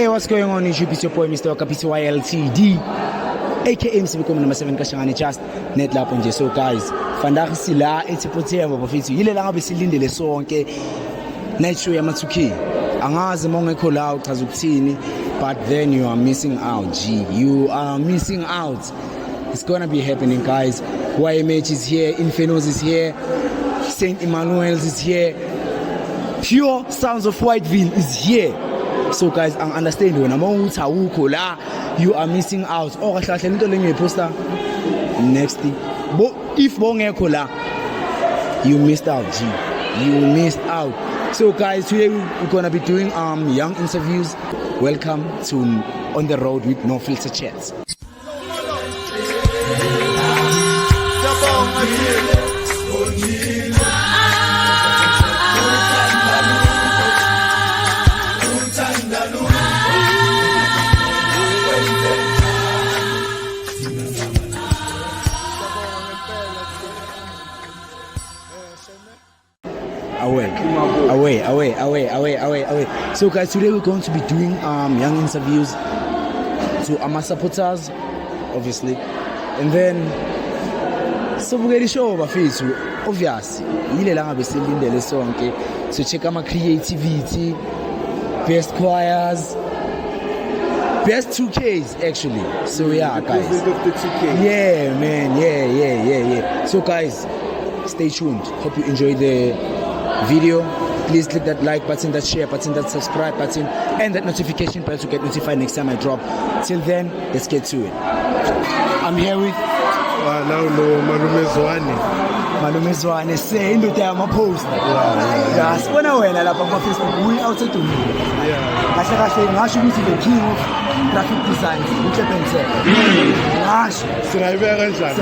Hey, what's going on YouTube? It's your boy Mr. Wakapisi YLTD, aka Msibikomo number 7 Kashangani just net lapho nje. So guys, vandag sila eThepothemba bafethu. Yile la ngabe silindele sonke night show ya Ma2K. Angazi mongekho la uchaza ukuthini, but then you are missing out. G, you are missing out. It's gonna be happening, guys. YMH is here, Infernos is here, Saint Emmanuel's is here, Pure Sounds of Whiteville is here. So guys, I understand when I'm on Tawuko la, you are missing out. Oh, I shall into the poster next thing. But if bongeko la, you missed out. G, you missed out. So guys, today we're gonna be doing young interviews. Welcome to On the Road with No Filter Chats. Away. So guys, today we're going to be doing young interviews to my supporters, obviously, and then so we're gonna show our face. Obviously, yile la ngabe silindele sonke. So check out my creativity, best choirs, best 2Ks actually. So yeah, guys. Yeah, man. Yeah. So guys, stay tuned. Hope you enjoy the video. Please click that like button, that share button, that subscribe button, and that notification bell to get notified next time I drop. Till then, let's get to it. I'm here with Malume Zwane. Say into the post. Yeah, sibona wena lapha kwa Facebook. We outside to me. Yeah. Kahle ngasho ukuthi the king of graphic design. Uthephense. Ngasho. Singayibeka kanjani?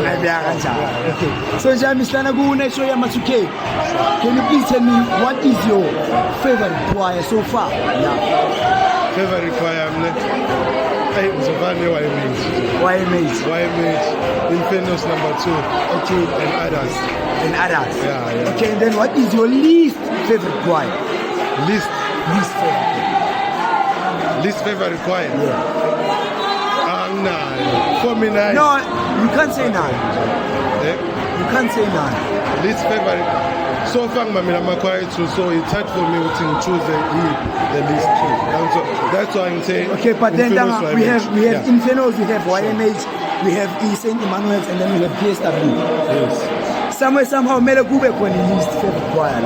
Okay. So nje sihlana ku show ya Ma2K. Can you please tell me what is your favorite choir so far? Yeah. Favorite choir, YMH, Infernos number 2, okay, and others. Yeah. Okay, and then what is your least favorite choir? Least favorite choir? Yeah. None. For me, none. No, you can't say none. Eh? You can't say none. Least favorite. So far, I'm choir too, so it's hard for me to choose the least two. That's why I'm saying. Okay, but then we have Infernos, we have YMH, we have Saint Emmanuel's, and then we have PSW. Yes. Somehow, mele kube kwa least favorite choir.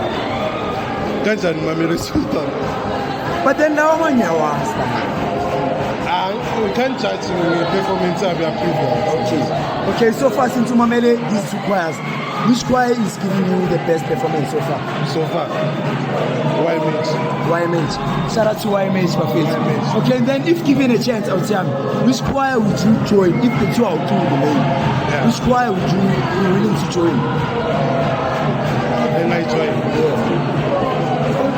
Kanjani mamelo sultan. But then now one year was we can't judge the performance of your previous. Okay, so far since Mamele, these two choirs, which choir is giving you the best performance so far? YMH. Shout out to YMH, Buffett. Okay, and then if given a chance, I would say, which choir would you join if the two are two in the main? Yeah. Which choir would you be willing to join? And I join.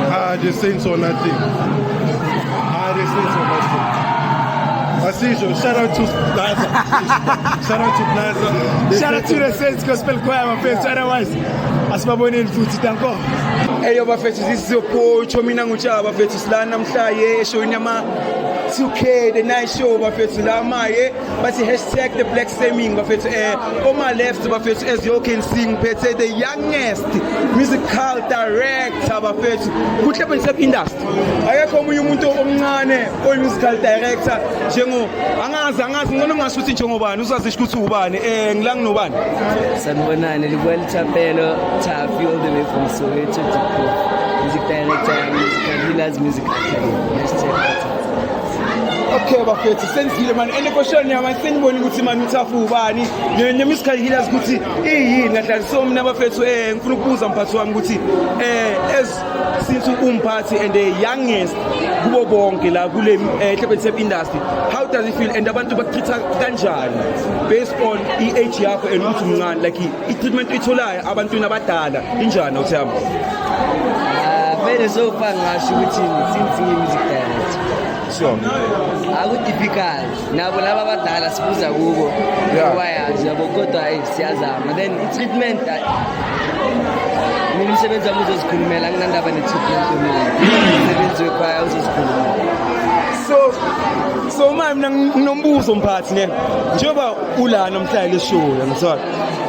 Yeah. The Saints or nothing. As usual, shout out to Plaza. Shout out to the Saints Gospel Choir, my friends. Otherwise, as my boy in food, thank God. Hey, your friends, this is your boy Chomina Ngucha, my friends. Lana Mshaye, showing you my 2K, the night show, my friends. Lama, but the hashtag the Black Stemming, my friends. On my left, my friends, as you can sing, the youngest musical director, my friends. Good up in the industry. I come with you, musical director. Angazi ngona ngasuthi njengobani usazisho ukuthi ubani ngilang nobani sanibonani likweli Chapelo Tafi all the way from Soweto to music director music academy. Okay bafethu senzile man ene question yami sengibona ukuthi man uThafu ubani nyenye musical healers ukuthi yini ngadlala so mina bafethu ngifuna ukubuza mphathi wami ukuthi as since umphathi and the youngest kubo bonke la kule Hlebetsep industry, how does it feel and abantu bakutreat kanjani based on age yakho and ukuthi mncane like i-treatment itholayo abantwini abadala injani uThafu? Vele so far ngasho ukuthi since music director sure difficult nabo laba abadala sibuza kubo bayazi yabo kodwa siyazama then i-treatment mina umsebenzi wami uzozikhulumela nginandaba ne-treatment mina umsebenzi wekhaya uzozikhulumela so manje mina nginombuzo mphathi ne njengoba ula namhlanje le show ngizwa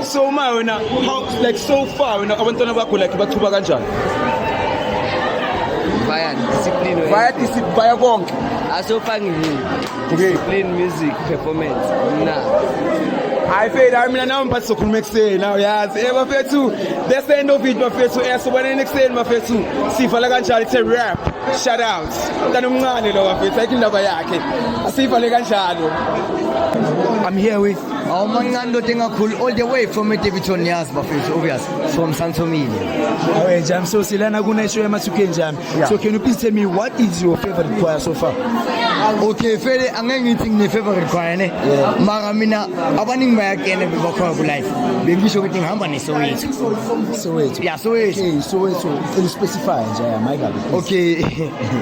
so manje wena how like so far wena abantwana bakho like bachuba kanjani via discipline via konke asofanga discipline music performance I feel I mean now mphathi sokhuluma ekseni now yazi bafethu that's the end of it bafethu sobana ekseni bafethu sivala kanjani it's a rap shout out mntana omncane lo bafethu ayikho indaba yakhe asivale kanjalo. I'm here with Mangando Tengakhulu all the way from Davidson Yas Bafethu, obvious, from Santomedia. Awe jam, so silana kuna show ya Matuke jam. So can you please tell me what is your favorite choir so far? Okay, fele angengithi ngine favorite choir ne. Mara mina abaningi bayakena bebakhona ku live. Bengisho ukuthi ngihamba ne Soweto. Soweto. Yeah, Soweto. Okay, Soweto. Can you specify nje my God? Okay,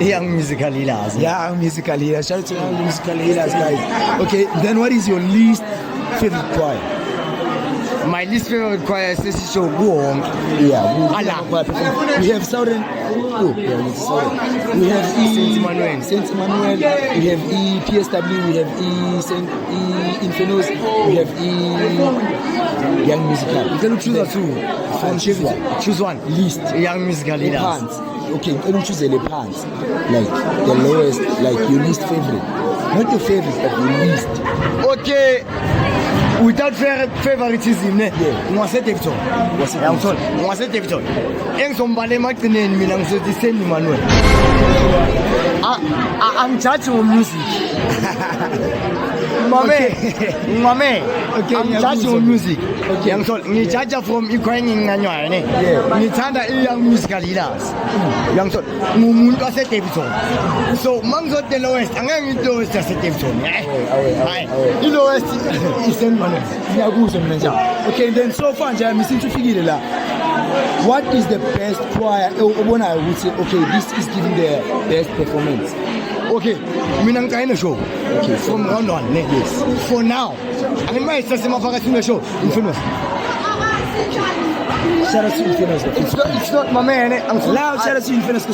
young musical healers. Yeah, musical healers. Shout out to young musical healers guys. Okay, then what is your least favorite choir? My least favorite choir is this show Wong. Yeah, we have Southern. Oh, yeah, it's Southern. We have Saint Emmanuel. We have E PSW. We have E Saint E Infernos. We have E Young Musical. You can choose two. Choose one. Least young musical leaders. Pants. Okay, can you choose the pants? Like the lowest, like your least favorite. Not your favorite, but your least. Okay. Without favoritism, ngwase Davidson. Ngwase Davidson. Engizombale emagcineni mina ngizothi Saint Emmanuel. I'm judging on music. Mame. Okay, I'm judging on music. Okay, ngijudge from ikhwenge nginganywayo ne. Ngithanda young musical leaders. Yangithol ngumuntu wase Davidson. So mangizot the lowest, angeke ngithi lowest wase Davidson. Hayi. The lowest is Saint Emmanuel. Ngiyakuzwa mina njalo. Okay, then so far nje misithi ufikile la. What is the best choir? I would say, okay, this is giving the best performance. Okay, mina ngicayina show. Okay, from round 1, yes. For now, angimay sasemafakasini show. Infamous. Shout out to Infernos. It's not my man. Loud shout out to Infernos.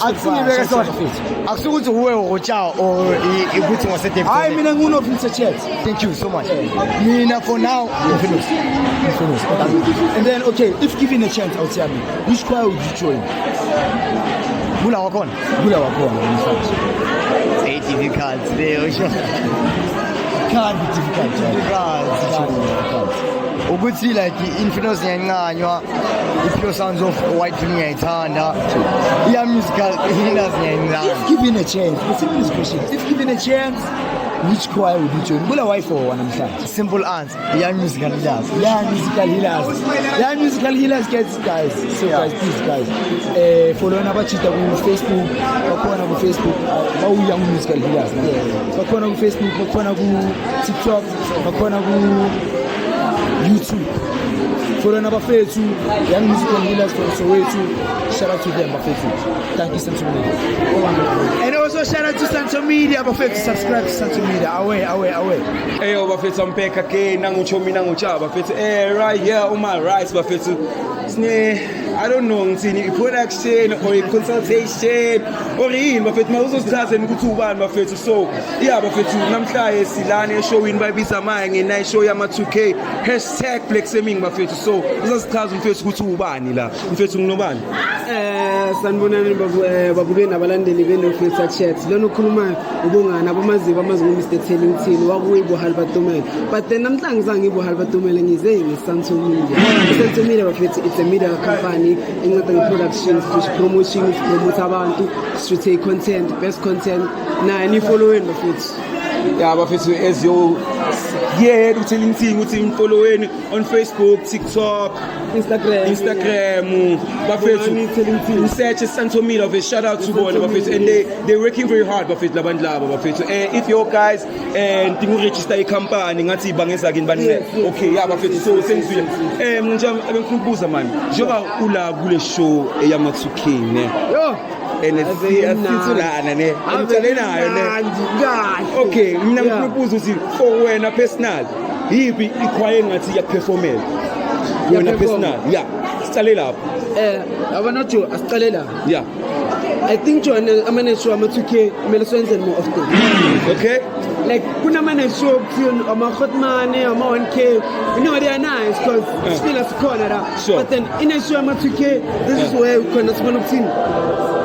Akusukuthi uwe uchawo or ukuthi wasete. Hayi mina ngunofisa chat. Thank you so much. Mina for now Infernos. And then okay, if given a chance I'll tell me which choir would you join? Bula wakona. Very difficult today, sure. Can't be difficult. Ukuthi like Infernos ngiyancanywa i-pure sounds of white ngiyayithanda iya musical healers ngiyayincanywa. If given a chance, listen to this question. If given a chance, which choir would you join? Bula wife or namhlanje? Simple answer, young musical healers. Young musical healers guys. So guys, please guys, follow nabachita ku Facebook, bakhona ku Facebook, young musical healers. Bakhona ku Facebook, bakhona ku TikTok, bakhona ku YouTube. Follow nabafethu, young musical healers from Soweto. Shout out to them, bafethu. Thank you, Santomedia. And also shout out to Santomedia, bafethu. Subscribe to Santomedia. Away. Hey, bafethu ampeka ke nanguchomi nangucha bafethu right here on my right bafethu. I don't know ngithini production or consultation or yini bafethu mawuzosichaza ukuthi ubani bafethu. So yeah bafethu namhlanje silana eshowini bayibiza manje nge-night show yama 2K #BlackSeming bafethu. So uzosichaza mfethu ukuthi ubani la mfethu nginobani. Sanibonani babukeni nabalandeli benofilter chat. Lona ukhuluma ubungana abamaziba amazi ngoMr Tellington wakuyibo Halbatomela. But then namhlanje ngizange ibo Halbatomela ngize ngeSantomedia. Santomedia bafethu it's a media company inceda ngeproductions, promotions, promote abantu, strategic content, best content. Na ni following bafethu. Yeah bafethu as you yeah uTellington uthi following on Facebook, TikTok, Instagram bafethu search Santomedia bafethu. Shout out to bona bafethu and they're working very hard bafethu labantu laba bafethu. If you guys and tingu register a company ngathi bangeza kini bani okay yeah bafethu. So sengizwile ngijama abengikubuza man njengoba ula kule show eyama 2K ne yo asithulana ne angitshalenayo ne. Okay mina ngikubuza ukuthi for wena personal yipi ikhwaye ngathi ya performel wena personal yeah sicale lapho abanajo asicale la yeah I think John amaneshow ama-2K kumele siwenze more often. Okay. Like kunamaneshow kuthini ama-Hotmane, ama-1K, you know they are nice because still asikhona la. Sure. But then in a show ama-2K, this is where khona sibona ukuthini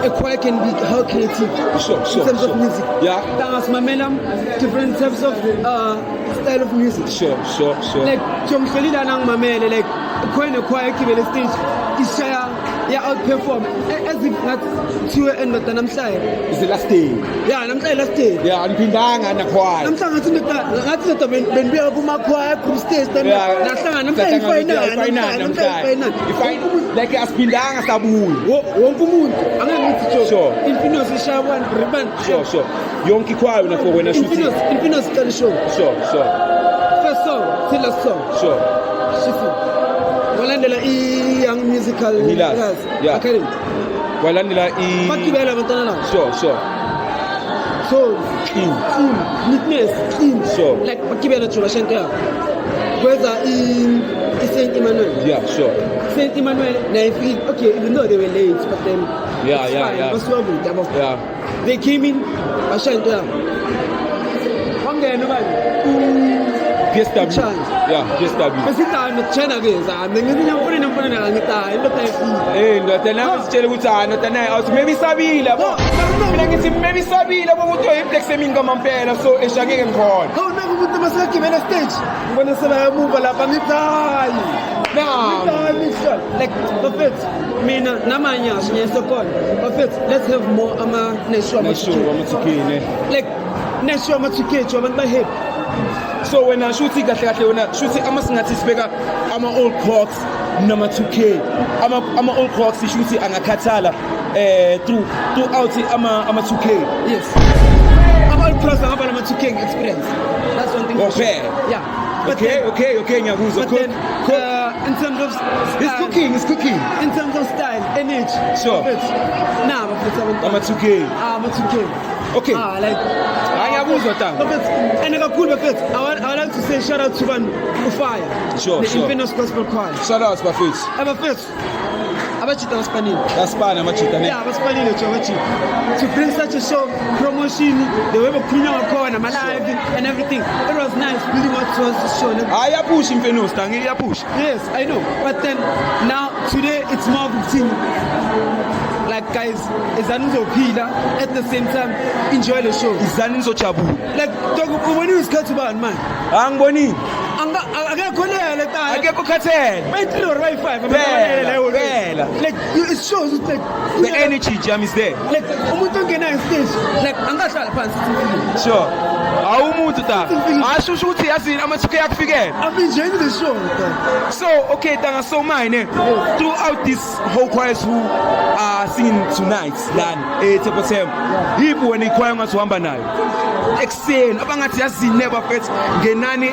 a choir can be how creative Sure. in terms of music. Yeah. Tangasimamela different types of style of music. Sure. Like jonghlelile nangimamele like khona choir kibele stage ishaya ya outperform as if ngathiwe endoda namhlanje Is the last day. yeah namhlanje last day Yeah, anipindanga nakhwaya. namhlanje ngathi ndoda benibeka kuma choir group stage then nahlanga namhlanje final Like asipindanga sabuya. wonke umuntu angeke ngithi Sure. Infinos ishaya one ribbon Sure. Yonke ikhwayo nakho wena shuthi. Infinos style show Sure. first song till last song Sure. shifu walandela young musical Hilas, yeah. academy Walandela bagibela abantwana labo Sure. so Clean. neatness clean Sure. like bagibela nje bashente yabo kweza i-Saint Emmanuel Yeah, sure. Saint Emmanuel na feel okay even though they were late but then Yeah. basuwabude yabo Yeah. they came in bashente yabo wangena ubani PSW. Chance. Yeah, PSW. besitana tshena ke zami ngithi ngiyamfuna la ngitayi into tayifika Ndoda nami sitshela ukuthi ndoda naye awuthi maybe sabile yabo. Mina ngithi maybe sabile yabo ukuthi uyiplex emini ngamampela so eshakeke ngikhona. hawu naku umuntu masakagibela stage ngibona sebayamuva lapha ngitayi like bafethu mina namanye ashinyesokona bafethu let's have more ama-neshow Nashuwa amathukini. like neshow ama-2K abantu bahappy So wena shuthi kahle wena shuthi amasingathi sibeka ama-old clocks nama-2K ama-old clocks shuthi angakhathala throughout ama-2K. yes ama-all cross angaba nama-2K experience that's one thing for sure. Okay. Yeah but Okay ngiyakuzwa. but then in terms of style, It's cooking. in terms of style energy Sure. nah bafethu abantu Ama-2K. ama-2K Okay. like Ngiyakuzwa tanga. bafethu and kakhulu bafethu I would like to say shout out to Ufire Sure. the Infinos Gospel Choir Shout out bafethu. abafethu abachita basipanile Dasipana amajita ne. yeah basipanile nje abachita to bring such a show promotion the way bokukhulunywa ngakhona ma-live and everything it was nice really what was the show Ayapush imfenos tangi iyapush. yes I know but then now today it's more of a team like guys izani nizophila at the same time enjoy the show Izani nizojabula. like uboniwe isikhathi bani manje Angiboni. akekho lele ekhaya Akekho khathele. bayi-3 or bayi-5 Phela. like it shows it's like The energy jam is there. like umuntu ongenayo stage like angahlala phansi sithi Sure. Awumuntu ta. Ashusho ukuthi yazini ama-2K yakufikela. I'm enjoying the show So, okay, tanga so mine throughout this whole choirs who are singing tonight lan eThepotem. Yipo when ichoir ngazuhamba nayo. Excel abangathi yazini never fet ngenani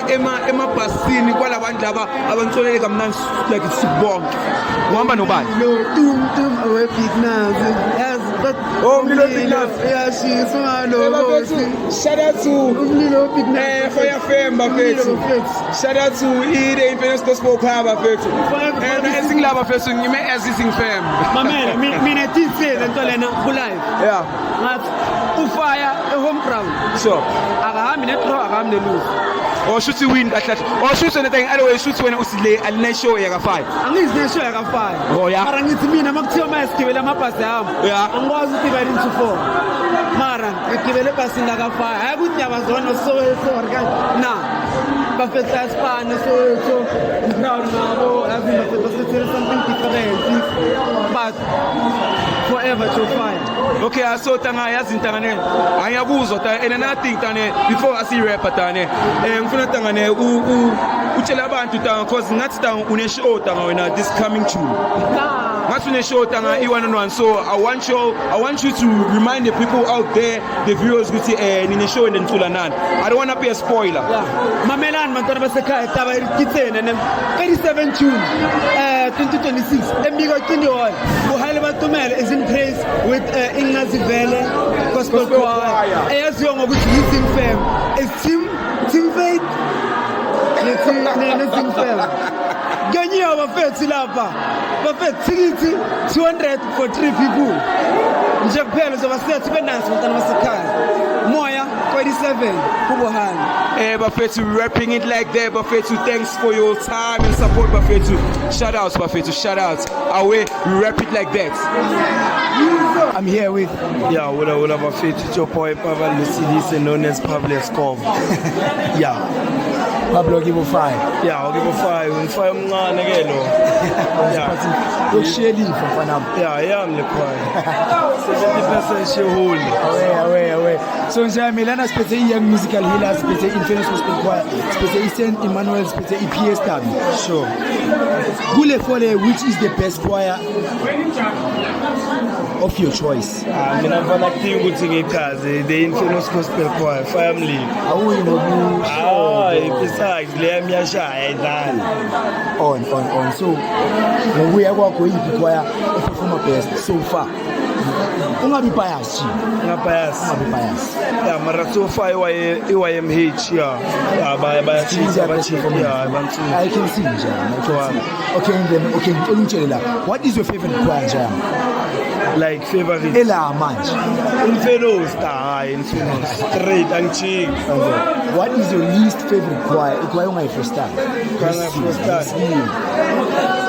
emabhasini kwalabantu laba abantsolele kamnandi like sibonke. Uhamba nobani? no tum awe big nazi yes but Umlilo Big Nazi. yeah she is one of Shout out to umlilo big nazi Fire Fame bafethu. Shout out to the Infinos Gospel Choir bafethu. Esingilaba bafethu ngime Azizing Fam. mamela mina titse lento lena ku-live Yeah. ngathi Ufire e-home ground Sure. akahambi ne-draw akahambi ne-lose Or shoot you win kahle. Or shoot anything otherwise shoot wena usile aline show yakafaya. angizi neshow yakafaya Oh, yeah. mara ngithi mina makuthiwa mayasigibela amabhasi ami Yeah. angikwazi ukudivide into 4 mara ngigibele ebhasini lakafaya hayi ukuthi ndiyabazona sorry guys na bafethu ayasifana so proud ngabo yazi bafethu basethele something different but forever to fire Okay, so tanga yazi ntangane. Angiyakuzwa ta and another thing tane before I see rapper tane. Ngifuna tangane utshela abantu tanga cause ngathi tanga une show tanga wena this coming June. Ngathi une show tanga i1 so I want you to remind the people out there the viewers ukuthi nine show in Ntula nani. I don't want to be a spoiler. mamelani bantwana basekhaya taba irikithene and 37 June 2026 embiko 21 uHaile Batumele is in praise with Ingazivele Gospel Choir eyaziwa ngokuthi Sing Fam is team faith ne Sing Fam Ganyiwa bafethu lapha. Bafethu ticket 200 for 3 people. Nje kuphela zobasethu benansi bantwana basekhaya. Moya 27 kubohana. Bafethu, we rapping it like that. Bafethu, thanks for your time and support, Bafethu. Shout outs, Bafethu, shout outs. Away, we rap it like that. I'm here with Yeah, wula bafethu, it's your boy Pablo Lucidis, known as Pablo Escobar. Yeah. Pablo give a 5. Yeah, I'll give a 5. And 5 mncane ke lo. Yeah. Ukushelile mfana. Yeah, I'm the choir. 70% shareholder. Away. So nje Milana spetse young musical healers, spetse Infamous Gospel Choir, spetse Saint Emmanuel, spetse PSW. Sure. Kule fole, which is the best choir of your choice? Mina mfana kuthinga ukuthi ngichaze the Infamous Gospel Choir family. Awuyi ngokusho Besides le yamyashaya idlala. on. So ngokuya kwakho yiphi choir perform best so far? Ungabi bias nje. Ngapayas. Ungabi bias. Yeah, mara so far YMH yeah. Yeah, bayachisa bachika yeah, abantu. I can see nje. Okay, and then ngicela ungitshele la. What is your favorite choir nje? Like favorite. Ela manje. Infamous Infamous. Straight angichiki. What is your least favorite choir? Choir ungayifrustyle.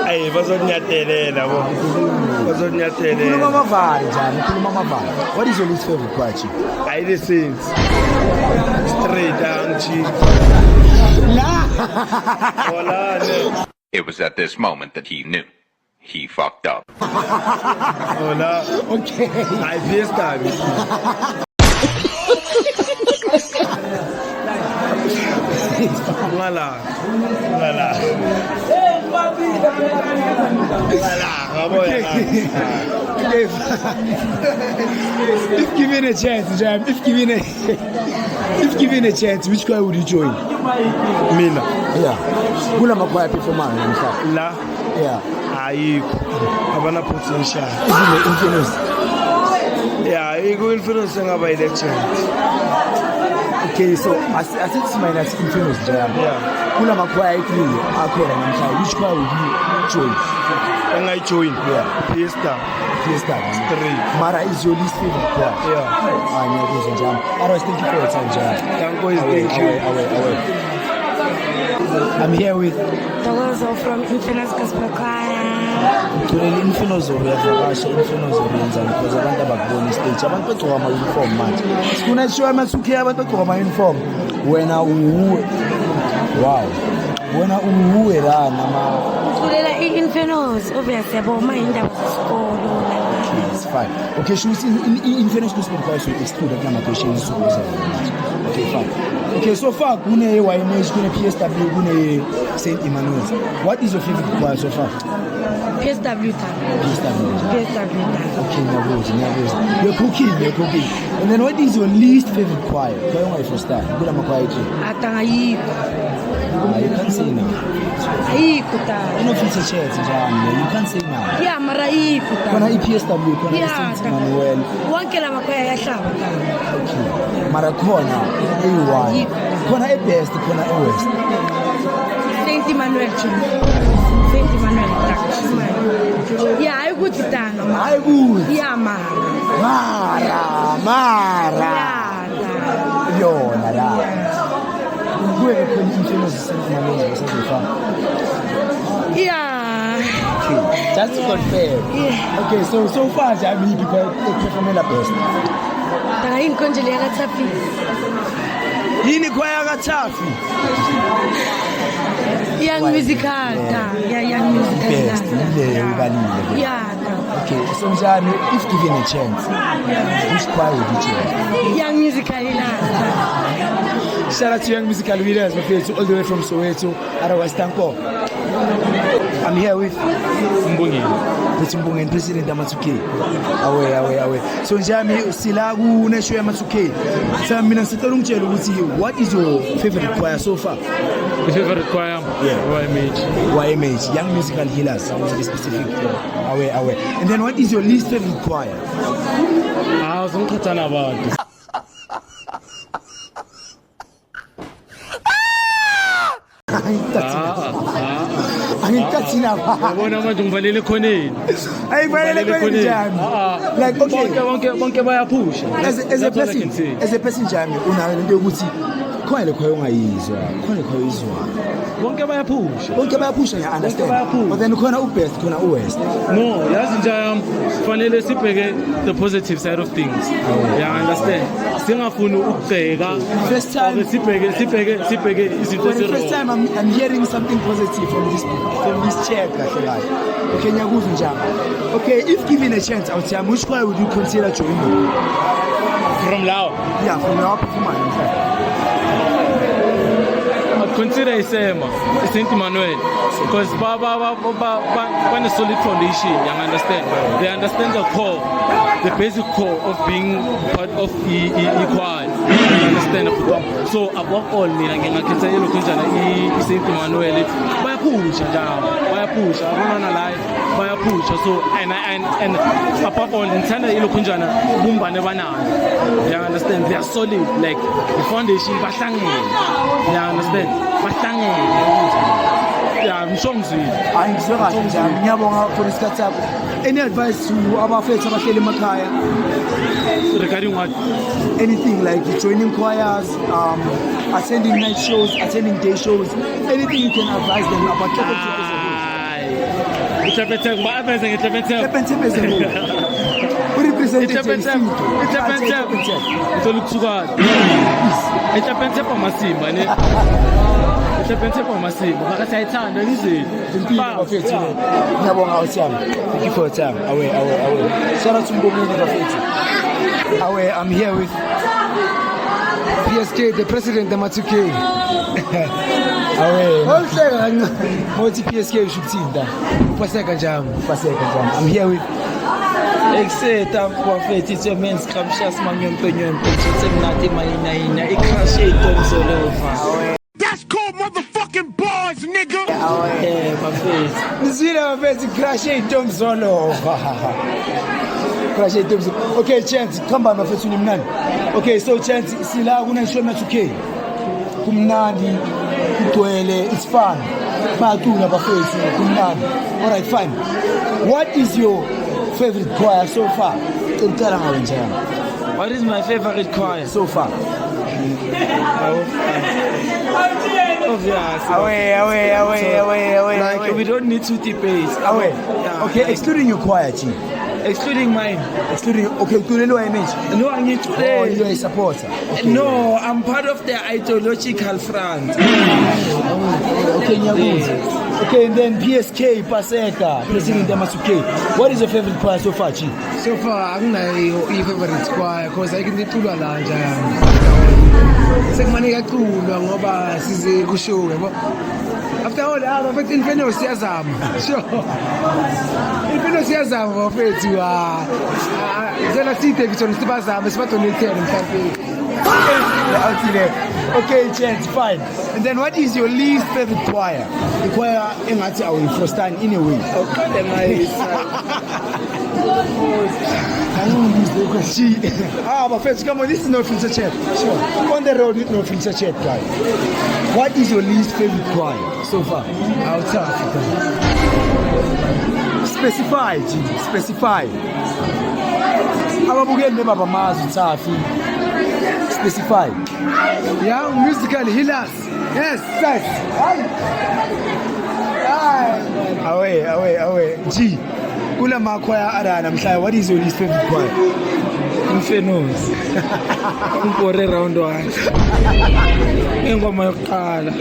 Ay, bazonyathelela bo. Khuluma Bazonyathelela. amavali njani? Khuluma amavali. What is your least favorite choir chief? Ay the saints. Straight angichiki. Hola. It was at this moment that he knew. He fucked up. Hola. Okay. Ay fiesta. Ngala. Okay. If given a chance, Jam, if given a chance, which choir would you join? Mina. Yeah. Kula makwaya performance in fact. La. Yeah. Ayikho. Abana potential. Isn't it Infamous? Yeah, ayikho influence ngaba election. Okay, so asithi mina it's Infamous Jam. Yeah. Kula makwaya ekhulu akhona namhlanje. Which choir would you join? Engayijoin. Yeah. Fiesta. Fiesta. Straight. Mara is your least favorite choir? Yeah. Ngiyakuzwa njalo. Otherwise, thank you for your time, Jam. Thank you. Away. I'm here with Dogozo from Infamous Gospel Choir. Tureli Infamous uyavakasha Infamous yenzani because abantu abakubona stage abantu bagcoka ama uniform manje. Sifuna show amathuke abantu bagcoka ama uniform. Wena uwe. Wow. Wena uwe la nama. Kulela Infamous obviously aboma indaba zesikolo la. It's fine. Okay, should we Infamous Gospel Choir should exclude that number questions so okay, fine. Okay, so far kune YMH, kune PSW, kune Saint Emmanuel. What is your favorite choir so far? PSW time. PSW. time. Okay, Nyabozi. You're cooking. And then what is your least favorite choir? Choir why first time? Kula makwaya tu. Atangayiko. You can't say now. Ayiko ta. You know if it's a church, you can't say now. Yeah, mara ayiko ta. Kona PSW, kona Yeah, Saint Emmanuel. Wonke la makwaya yahlaba ta. Okay. Mara kona A1. Kona a best, kona a west. Saint Emmanuel chini. Saint Emmanuel ta. Yeah, ayikuthi tanga. Hayi good. Yeah, mara. Mara. Yeah. Yona la. Kuwe khona Infamous Saint Emmanuel besazofana. Yeah. Okay. Just to confirm. Yeah. Okay, so far Jami because performela best. Tanga inkonjele yakathapi. Yini choir kaThafi? Young musical ta. Yeah, young musical. Best. Ile ubalile. Yeah. Okay, so Njani, if given a chance, which choir would you choose? Young musical Shout out to Young Musical Leaders, my friends, all the way from Soweto, otherwise Tanko. I'm here with Mbungeni, President Amatsuke. Away. So Njami, sila kunesho Amatsuke. So mina ngicela ungitshele ukuthi what is your favorite choir so far? The favorite choir? Yeah. YMH, Young Musical Healers, I want to be specific. Away. And then what is your least favorite choir? Ngikhathana abantu. angikathi lapha Yabona manje ngivalele khoneni. ayifanele kwenye njani like okay Bonke bayaphusha. as a That's all I person can say. as a person njani unayo into yokuthi khona lekho ongayizwa khona lekho izwa Bonke bayaphusha. bonke bayaphusha ngiya understand bayaphusha. but then khona ubest khona uwest No, yazi nje kufanele sibheke the positive side of things. Yeah, understand. Singafuni ukubheka. First time- Okay, sibheke izinto for the first eziro. time I'm hearing something positive from this chair kahle kahle okay ngiyakuzwa njani okay if given a chance out here which choir would you consider joining From now, yeah from your performance I'd consider Isema, Saint Emmanuel, because one a solid foundation. You understand? They understand the core, the basic core of being part of the choir. You understand? So above all, mina ngingakhetha yelo kunjana Saint Emmanuel. Bayapusha njalo, bayapusha. Abona live, bayapusha. So and above all, ngithanda yelo kunjana bumbane banana. You understand? They are solid, like the foundation bahlangene. You understand? Bahlangene. Yeah, ngisho ngizwile. angizwe kahle njani ngiyabonga for isikhathi sakho any advice to abafethu abahleli emakhaya Regarding what? anything like joining choirs attending night shows attending day shows anything you can advise them about Ihlebetheko, ba-advise ngehlebetheko. Ihlebetheko. Ngithola ukuthukana. Ihlebetheko amasimba ne. Ihlebetheko amasimba. Phakathi ayithanda ngizini. bafethu ngiyabonga uthami thank you for your time awe shout out to Mbongeni bafethu awe I'm here with PSK the president ama2K awe awuhleka kancane mothi PSK ushukuthinda upaseka njani I'm here with Exeta prophet it's your man's scrumptious man yompenyo mpethu mnati mayina ikhashe idomzolova. That's called motherfucking bars, nigga. Bafethu. nizwile bafethu crash idomzolova crash idomzolova okay chance khamba bafethu ni mnandi okay so chance sila kuna show na2K kumnandi kugcwele it's fun bacula bafethu kumnandi all right fine what is your favorite choir so far ucela ngawe njani What is my favorite choir? so far Obvious. away Like we don't need to debate. away Yeah, okay like, excluding your choir G excluding mine. excluding okay kulelo image No, I need to oh play. you're a supporter No, I'm part of the ideological front. okay ngiyakuzwa okay and then PSK Paseka president ama2K what is your favorite choir so far G So far akunayo i-favorite choir cause ayike ngiculwa la njani sekumane kaculwa ngoba size kushow yabo after all bafethu imfeno siyazama sure imfeno siyazama bafethu zela side ngitshona sibazama sibadonate mhlawumbe out there okay chance fine and then what is your least favorite choir the choir engathi awuyifrostani in a way bafethu come on this is no filter chat sure on the road with no filter chat guy what is your least favorite choir so far out Africa specify G specify ababukeli nebaba mazi Tsafi specify young musical healers yes away G kula makhwaya arana mhlaya what is your least favorite choir Infernos. Umpore round one. Engoma yokuqala.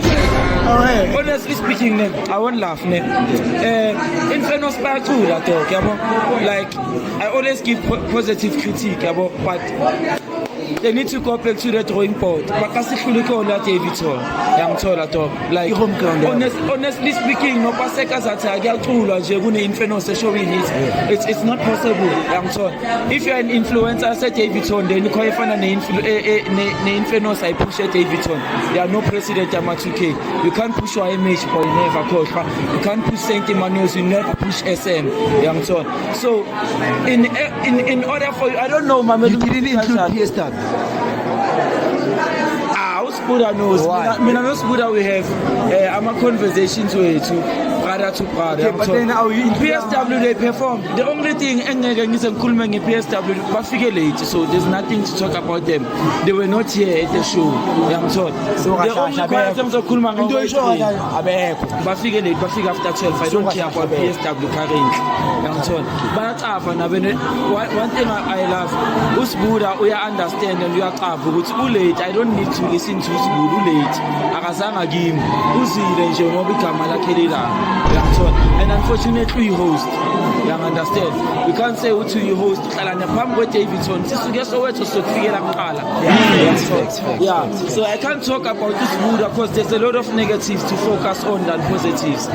away Honestly speaking, I won't laugh. Infernos bayacula dog, yabo. Like I always give positive critique, yabo, but they need to go back to the drawing board. Bakasihluleko la Davidson. Yangithola dog. Like honestly speaking, no Paseka zathi akuyacula nje kune Infernos eshowini it's not possible. Yangithola. If you're an influencer say Davidson then ukho efana ne Infernos ayipush Davidson. There are no president ama2K. You can't push your image boy never coach. You can't push Saint Emmanuel, you never push SM. Yangithola. So in order for you, I don't know, you didn't include PS Tag Buddha knows. Why? Mina no Buddha we have conversations with brother to brother. Okay, but then how you PSW they perform. The only thing engeke ngisengikhuluma nge-PSW bafike late, so there's nothing to talk about them. They were not here at the show. Uyangithola. So The only choir engizokhuluma into isho abekho. bafike late, bafike after 12. I don't care about PSW currently. Uyangithola. Bayacafa na bene. One thing I love, uSibuda uya understand and uyacafa ukuthi ulate. I don't need to listen to uSibuda ulate. Akazanga kimi. Uzile nje ngoba igama lakhe lila. And unfortunately you host. You understand? You can't say who you host. Davidson. Yeah. So I can't talk about this mood because there's a lot of negatives to focus on than positives.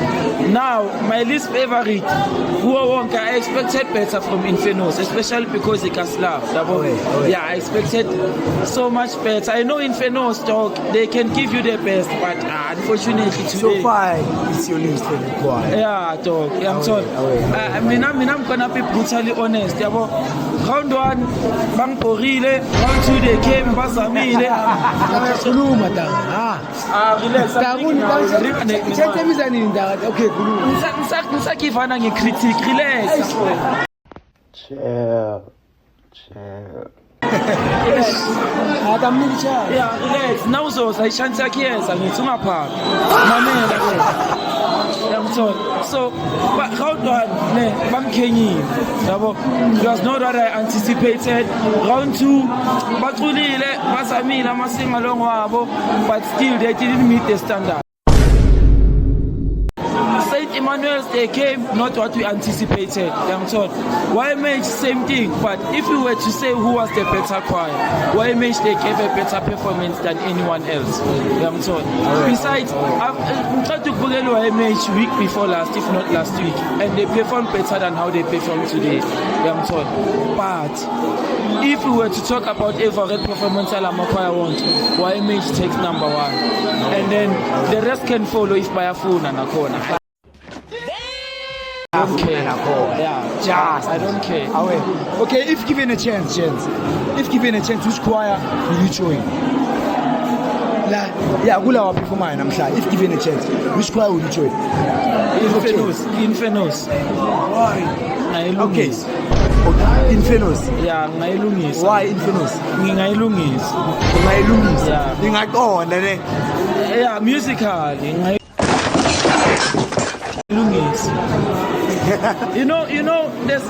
Now, my least favorite, I expected better from Infernus, especially because they can slap. Yeah, I expected so much better. I know Infernus talk, they can give you their best, but unfortunately today. So far, it's your least favorite. Yeah, dog. Yeah, I'm sorry. I'm gonna be brutally honest. Round 1, bang porile. Round 2, they came, basamile. Relax. Okay, critique. Relax. Chill. Yeah, relax. Now so I shan't take years. I need to my part. So, but round 1, Bam Kenny. It was not what I anticipated. Round 2, Batuli, Masamina, Massing along Wabo, but still they didn't meet the standard. Saint Emmanuel's, they came not what we anticipated. YMH, same thing, but if we were to say who was the better choir, YMH, they gave a better performance than anyone else. Besides, I'm trying to Google YMH week before last, if not last week, and they performed better than how they performed today. But if we were to talk about Everett performance, choir want, YMH takes number 1, and then the rest can follow if by a phone and a corner. I don't care. Yeah, I don't care. Okay, if given a chance, which choir will you join? If given a chance, which choir will you join? Infernus. Why? Okay. Infernus. Yeah, ngailungisa. Why Infernus? Ngailungisa. Yeah. Yeah, musical. You know, there's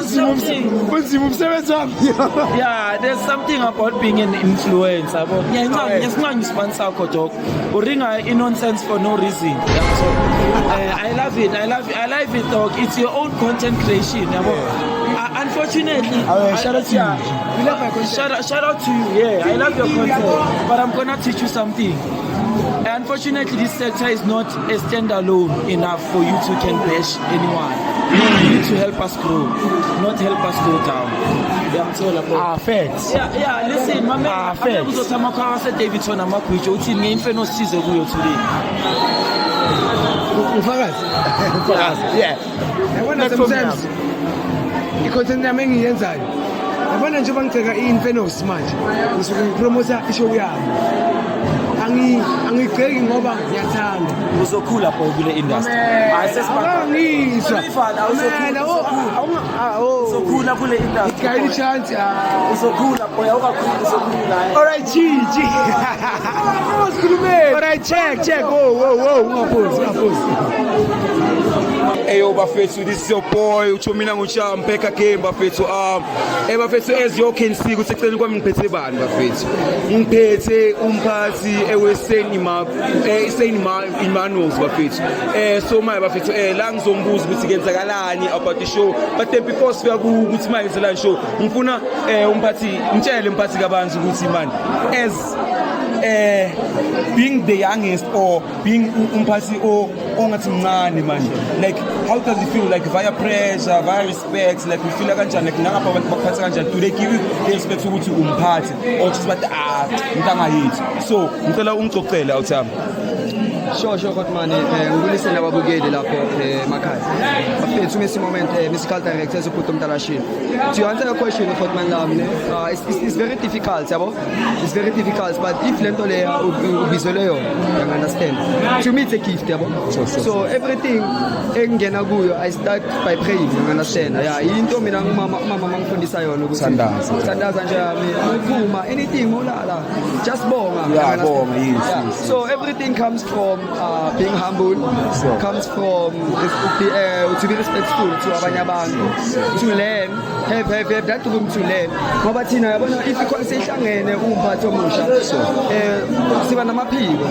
something. Yeah, there's something about being an influencer. About nonsense for no reason. I love it, dog. It's your own content creation. Unfortunately, shout out to you. Shout out to you. Yeah, I love your content, but I'm gonna teach you something. Unfortunately, this sector is not a standalone enough for you to can bash anyone. You need to help us grow, not help us go down. Yeah, I'm all about facts. Yeah, listen, my man, facts. Davidson and Makuicho, Infernus season today. Yeah. I wonder sometimes the content I'm making inside. I wonder if I'm taking Infernus manje. Ngisuke promoter isho yami. Angigceki ngoba ngiyathanda. Uzokhula pho kule industry. Uzokhula kule industry. Ngicela chance. Uzokhula pho awukakhulu uzokhula. All right, G. All right, check. Whoa. Ungaphuzi. Eyo bafethu, this is your boy uchomina nguchampeka game bafethu. Bafethu, as you can see ukuthi eceleni kwami ngiphethe bani bafethu. Ngiphethe umphathi eWestern Emmanuel's bafethu. So my bafethu la ngizombuza ukuthi kenzakalani about the show, but then before sifika ukuthi manje la show ngifuna umphathi ngitshele umphathi kabanzi ukuthi man as being the youngest or being umphathi ongathi mncane manje, like how does it feel, like via pressure, via respect, like you feel kanjani, like nangapha abantu bakuphatha kanjani, do they give you the respect ukuthi umphathi or just bathi ntanga yethu? So ngicela ungicocele awuthami. Sure Khotmani, ngulise nababukeli lapho emakhaya. Bafethu mesi moment musical director ezophutha umntalashini. To answer your question Khotmani lami, it's very difficult, yabo. It's very difficult, but if lento leya ubizele yona, you understand. To me it's a gift, yabo. So everything engena kuyo I start by praying, you understand. Yeah, into mina mama mangifundisa yona ukuthi sandaza nje uphuma anything mulala just bonga. Yeah, bonga, yes. So everything comes from being humble, comes from to be respectful to abanye abantu, to learn, have that room to learn. Ngoba thina yabona if sehlangene umphathi omusha siba namaphiko,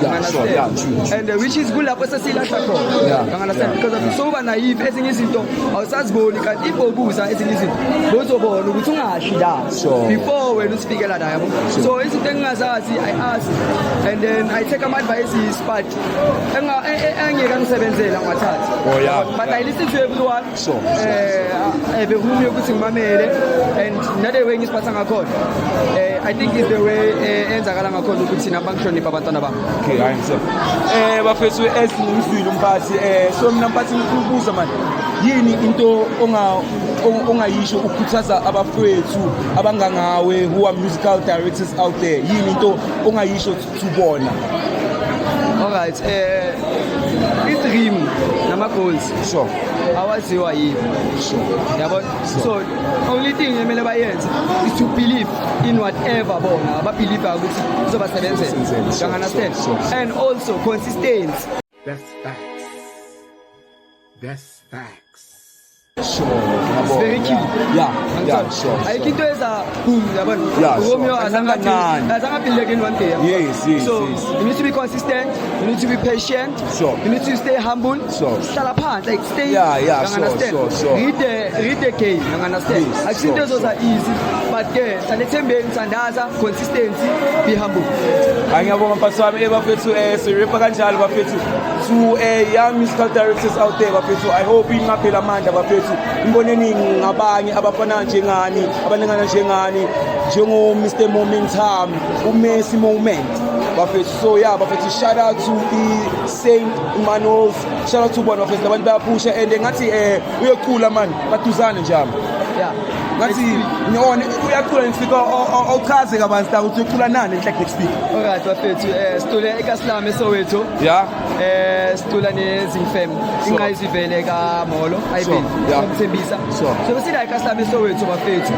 and which is good lapho sesilahla khona, understand, because of so naive ezinye izinto awusaziboni kanti ibobuza ezinye izinto bozobona ukuthi ungashi la before wena usifikela la yabo. So izinto engingazazi I ask and then I take my advices, but engeke ngisebenzela ngathatha. But I listen to everyone. Behumi ukuthi ngimamele and nale way ngisiphatha ngakhona I think is the way enzakala ngakhona ukuthi thina bangihlonipha abantwana bami. Okay, I understand. Bafethu esingumzwili umphathi so mina mphathi ngikubuza manje yini into ongayisho ukukhuthaza abafowethu abangangawe who are musical directors out there, yini into ongayisho tubona? Alright, i-dream nama-goals awaziwa yini, yabona. So only thing emele bayenze is to believe in whatever bona ababelieve ukuthi uzobasebenzela, you understand, and also consistency. That's facts. That's facts. It's very key. Sure. I think there's a boom, Romeo azanga build in one day. Yes. So you need to be consistent, you need to be patient, you need to stay humble, like stay, understand. Read the game, you understand. I think those are easy, but consistency, be humble. Angiyabonga mphathi wami bafethu sirepa kanjalo bafethu to young musical directors out there bafethu. I hope ingaphela amandla bafethu, imboneni ngabanye abafana njengani abalingana njengani njengo Mr Momentum, uMessi Moment bafethu. So yeah bafethu, shout out to the Saint Emmanuel's, shout out to bona bafethu abantu bayapusha and ngathi uyocula man baduzane njalo. Ngathi ngiyona uyacula ngifika awuchaze kabanzi la ukuthi ucula nani enhle next week. Alright bafethu, sitole eKaSlame eSoweto. Situla nezimfem ingayizivele ka Molo ayibini ngomthembisa. So besila eKaSlame eSoweto bafethu,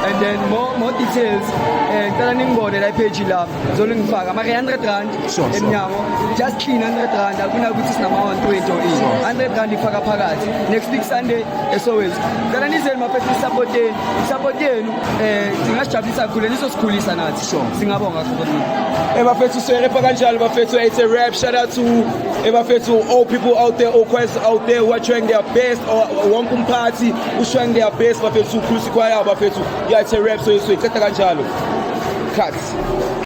and then more details ngicela ningibone la page la zolo ngifaka ama R100 emnyango, just clean R100 akuna ukuthi sinama 120 or R100 ifaka phakathi next week Sunday eSoweto. Ngicela nizeni mafethu support yenu singajabulisa kakhulu nisosikhulisa nathi singabonga kakhulu. Bafethu sirepa kanjalo bafethu, it's a rap. Shout out to bafethu all people out there, all choirs out there who are trying their best, or wonke umphathi who's trying their best bafethu, khulisa kwaya bafethu. Yeah, it's a rap, so it's kanjalo. Cuts.